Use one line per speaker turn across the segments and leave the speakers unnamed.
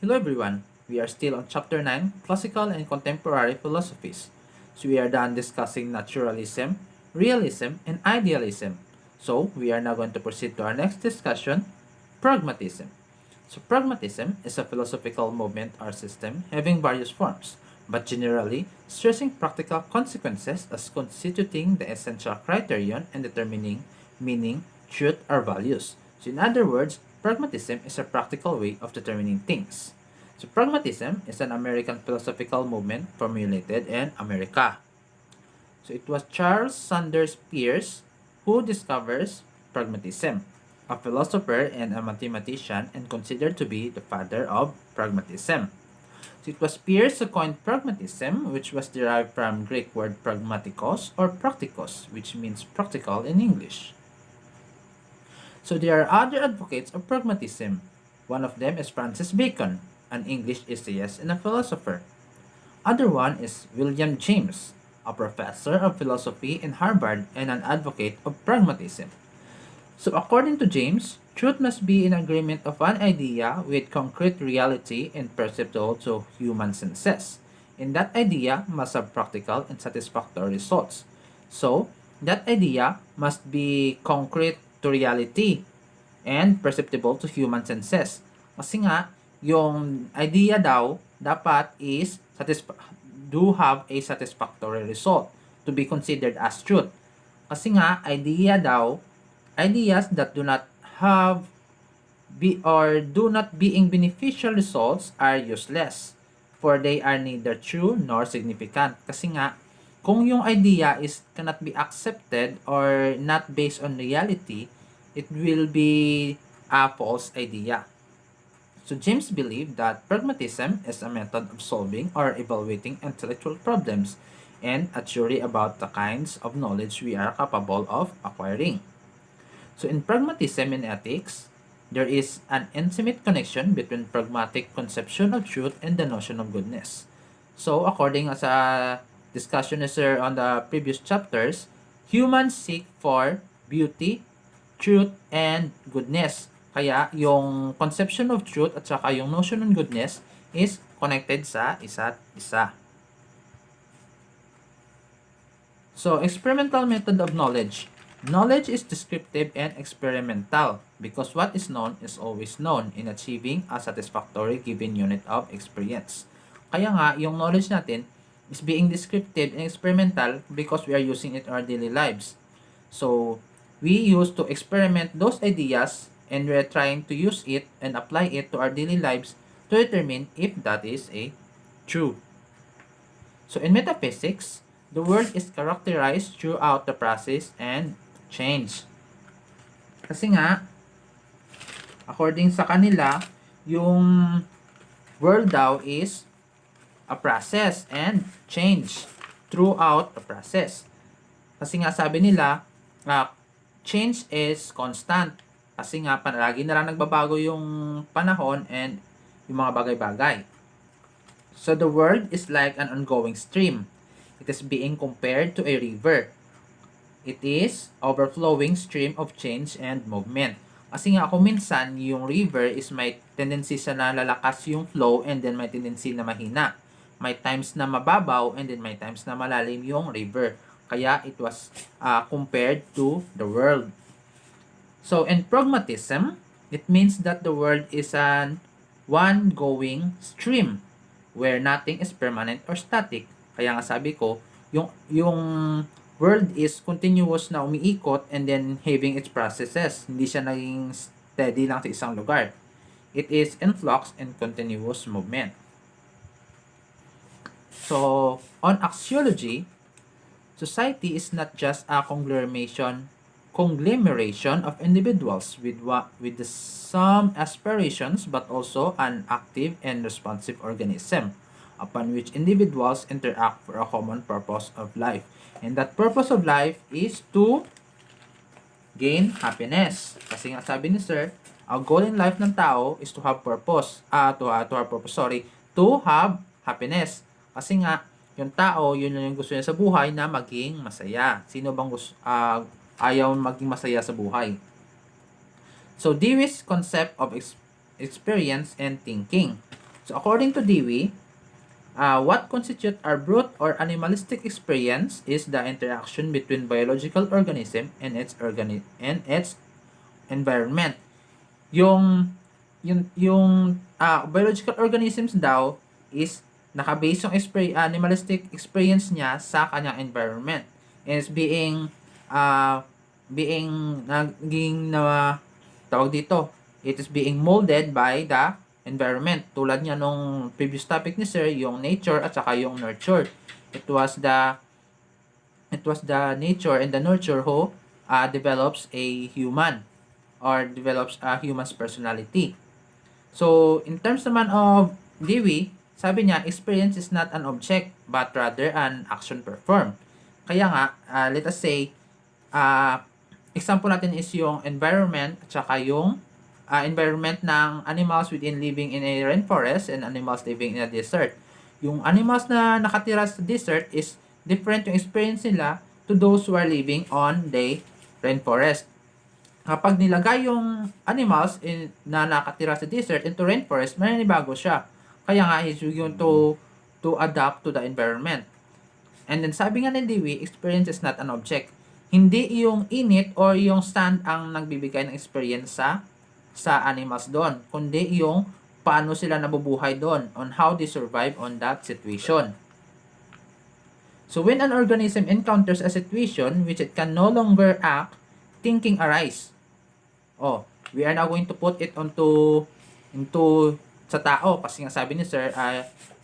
Hello everyone, we are still on Chapter 9, Classical and Contemporary Philosophies. So we are done discussing naturalism, realism, and idealism. So we are now going to proceed to our next discussion, pragmatism. So pragmatism is a philosophical movement or system having various forms, but generally stressing practical consequences as constituting the essential criterion in determining meaning, truth, or values. So in other words, pragmatism is a practical way of determining things. So pragmatism is an American philosophical movement formulated in America. So it was Charles Sanders Peirce who discovers pragmatism, a philosopher and a mathematician and considered to be the father of pragmatism. So it was Peirce who coined pragmatism, which was derived from Greek word pragmatikos or praktikos, which means practical in English. So there are other advocates of pragmatism. One of them is Francis Bacon, an English essayist and a philosopher. Other one is William James, a professor of philosophy in Harvard and an advocate of pragmatism. So according to James, truth must be in agreement of an idea with concrete reality and perceptible to human senses. And that idea must have practical and satisfactory results. So, that idea must be concrete to reality and perceptible to human senses. Kasi nga, yung idea daw dapat is do have a satisfactory result to be considered as truth. Kasi nga, ideas that do not have or do not being beneficial results are useless, for they are neither true nor significant. Kasi nga, kung yung idea is cannot be accepted or not based on reality, it will be a false idea. So James believed that pragmatism is a method of solving or evaluating intellectual problems and a theory about the kinds of knowledge we are capable of acquiring. So in pragmatism and ethics, there is an intimate connection between pragmatic conception of truth and the notion of goodness. So according as a discussion is on the previous chapters, humans seek for beauty, truth, and goodness. Kaya yung conception of truth at saka yung notion of goodness is connected sa isa't isa. So experimental method of knowledge. Knowledge is descriptive and experimental because what is known is always known in achieving a satisfactory given unit of experience. Kaya nga, yung knowledge natin is being descriptive and experimental because we are using it in our daily lives. So, we use to experiment those ideas and we are trying to use it and apply it to our daily lives to determine if that is a true. So, in metaphysics, the world is characterized throughout the process and change. Kasi nga, according sa kanila, yung world daw is a process and change throughout the process. Kasi nga sabi nila, change is constant. Kasi nga, lagi na lang nagbabago yung panahon and yung mga bagay-bagay. So the world is like an ongoing stream. It is being compared to a river. It is overflowing stream of change and movement. Kasi nga kung minsan yung river is may tendency sa nalalakas yung flow and then may tendency na mahina. May times na mababaw and then may times na malalim yung river. Kaya it was compared to the world. So in pragmatism, it means that the world is an one-going stream where nothing is permanent or static. Kaya nga sabi ko, yung world is continuous na umiikot and then having its processes. Hindi siya naging steady lang sa isang lugar. It is in flux and continuous movement. So, on axiology, society is not just a conglomeration of individuals with some aspirations but also an active and responsive organism upon which individuals interact for a common purpose of life. And that purpose of life is to gain happiness. Kasi nga sabi ni Sir, ang goal in life ng tao is to have purpose. To have happiness. Kasi nga, yung tao, yun yung gusto niya sa buhay na maging masaya. Sino bang ayaw maging masaya sa buhay? So, Dewey's concept of experience and thinking. So according to Dewey, what constitutes our brute or animalistic experience is the interaction between biological organism and its environment. Yung biological organisms daw is naka-base yung animalistic experience niya sa kanyang environment, and is naging na tawag dito, it is being molded by the environment. Tulad niya nung previous topic ni sir, yung nature at saka yung nurture. It was the nature and the nurture who develops a human, or develops a human's personality. So, in terms naman of Dewey, sabi niya, experience is not an object, but rather an action performed. Kaya nga, let us say, example natin is yung environment at saka yung environment ng animals within living in a rainforest and animals living in a desert. Yung animals na nakatira sa desert is different yung experience nila to those who are living on the rainforest. Kapag nilagay yung animals na nakatira sa desert into rainforest, maninibago siya. Kaya nga, he's going to adapt to the environment. And then sabi nga ni Dewey, experience is not an object. Hindi yung init or yung sun ang nagbibigay ng experience sa animals doon, kundi yung paano sila nabubuhay doon, on how they survive on that situation. So when an organism encounters a situation which it can no longer act, thinking arise. We are now going to put it into sa tao, kasi nga sabi ni sir,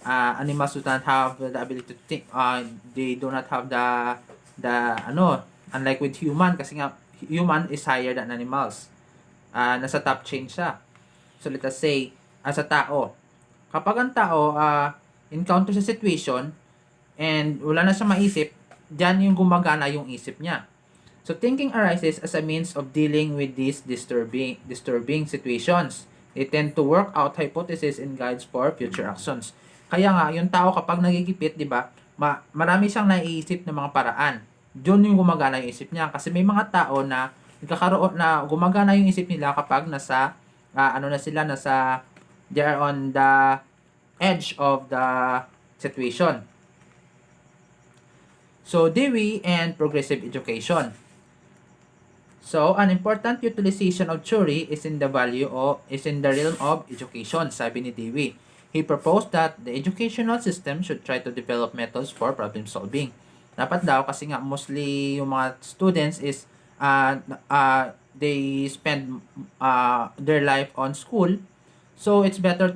animals do not have the ability to think. They do not have unlike with human, kasi nga human is higher than animals. Nasa top chain siya. So let us say, sa tao, kapag ang tao encounter sa situation and wala na siyang maisip, diyan yung gumagana yung isip niya. So thinking arises as a means of dealing with these disturbing situations. They tend to work out hypotheses and guides for future actions. Kaya nga, yung tao kapag nagigipit, di ba, marami siyang naiisip ng mga paraan. Doon yung gumagana yung isip niya. Kasi may mga tao na nagkakaroon na gumagana yung isip nila kapag they are on the edge of the situation. So, Dewey and progressive education. So, an important utilization of theory is in the realm of education, sabi ni Dewey. He proposed that the educational system should try to develop methods for problem solving. Dapat daw, kasi nga mostly yung mga students is they spend their life on school. So it's better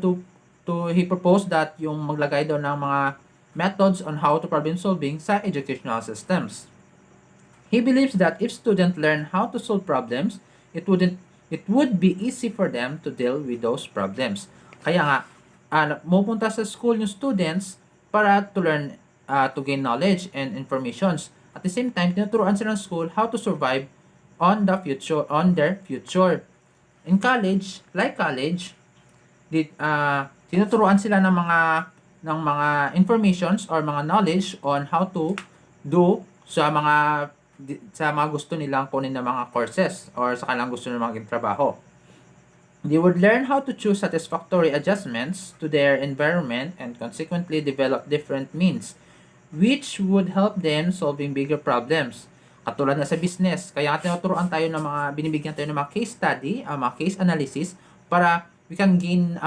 he proposed that yung maglagay daw ng mga methods on how to problem solving sa educational systems. He believes that if students learn how to solve problems, it would be easy for them to deal with those problems. Kaya nga, pupunta sa school yung students para to learn, to gain knowledge and informations. At the same time, tinuturuan sila ng school how to survive on their future. In college, tinuturuan sila ng mga informations or mga knowledge on how to do sa mga gusto nilang kunin na mga courses or sa kanilang gusto nilang maging trabaho. They would learn how to choose satisfactory adjustments to their environment and consequently develop different means which would help them solving bigger problems. Katulad na sa business, kaya tinuturuan tayo binibigyan tayo ng mga case study, mga case analysis para we can gain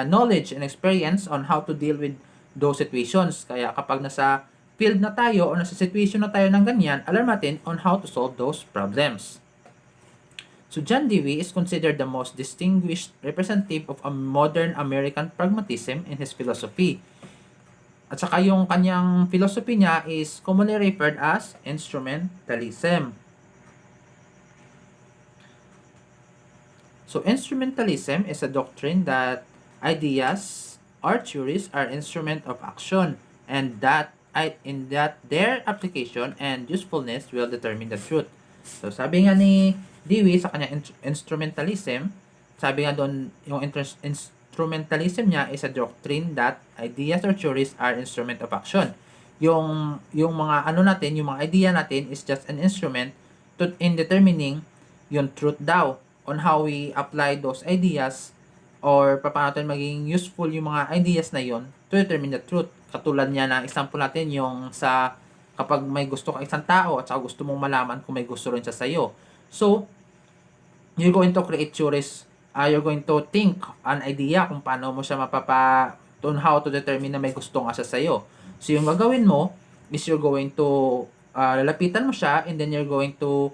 knowledge and experience on how to deal with those situations. Kaya kapag nasa field na tayo o nasa situation na tayo ng ganyan, alam natin on how to solve those problems. So John Dewey is considered the most distinguished representative of a modern American pragmatism in his philosophy. At saka yung kanyang philosophy niya is commonly referred as instrumentalism. So instrumentalism is a doctrine that ideas or theories are instrument of action, and that their application and usefulness will determine the truth. So sabi nga ni Dewey sa kanya instrumentalism, sabi nga doon yung instrumentalism niya is a doctrine that ideas or theories are instrument of action. Yung mga yung mga idea natin is just an instrument in determining yung truth daw on how we apply those ideas or paano natin maging useful yung mga ideas na yon to determine the truth. Katulad niya ng example natin yung sa kapag may gusto ka isang tao at saka gusto mong malaman kung may gusto rin siya sa'yo. So, you're going to create theories, you're going to think an idea kung paano mo siya on how to determine na may gusto nga siya sa'yo. So, yung gagawin mo is you're going to lalapitan mo siya and then you're going to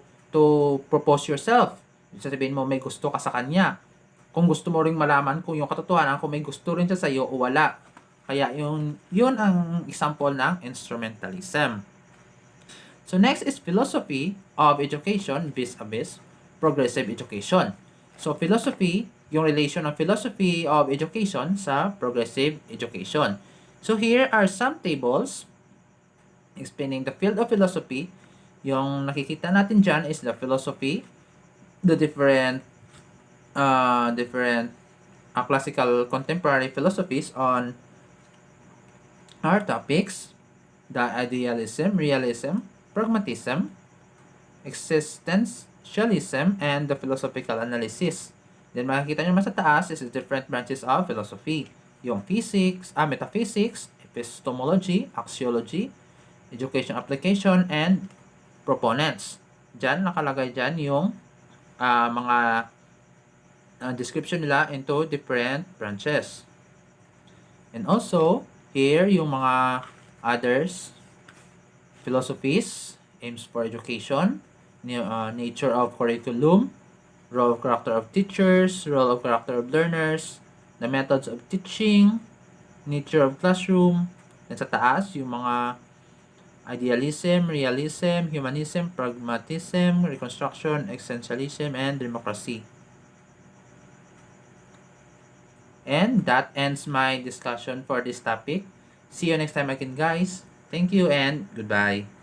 propose yourself. Sasabihin mo may gusto ka sa kanya. Kung gusto mo ring malaman kung yung katotohanan kung may gusto rin siya sa'yo o wala. Kaya yun ang example ng instrumentalism. So next is philosophy of education vis-a-vis progressive education. So philosophy, yung relation ng philosophy of education sa progressive education. So here are some tables explaining the field of philosophy. Yung nakikita natin dyan is the philosophy, the different classical contemporary philosophies on our topics, the idealism, realism, pragmatism, existentialism, and the philosophical analysis. Then makikita nyo naman sa taas is the different branches of philosophy. Yung physics, metaphysics, epistemology, axiology, education application, and proponents. Diyan, nakalagay dyan yung mga description nila into different branches. And also, here yung mga others, philosophies, aims for education, nature of curriculum, role of character of teachers, role of character of learners, the methods of teaching, nature of classroom, and sa taas, yung mga idealism, realism, humanism, pragmatism, reconstruction, existentialism, and democracy. And that ends my discussion for this topic. See you next time again, guys. Thank you and goodbye.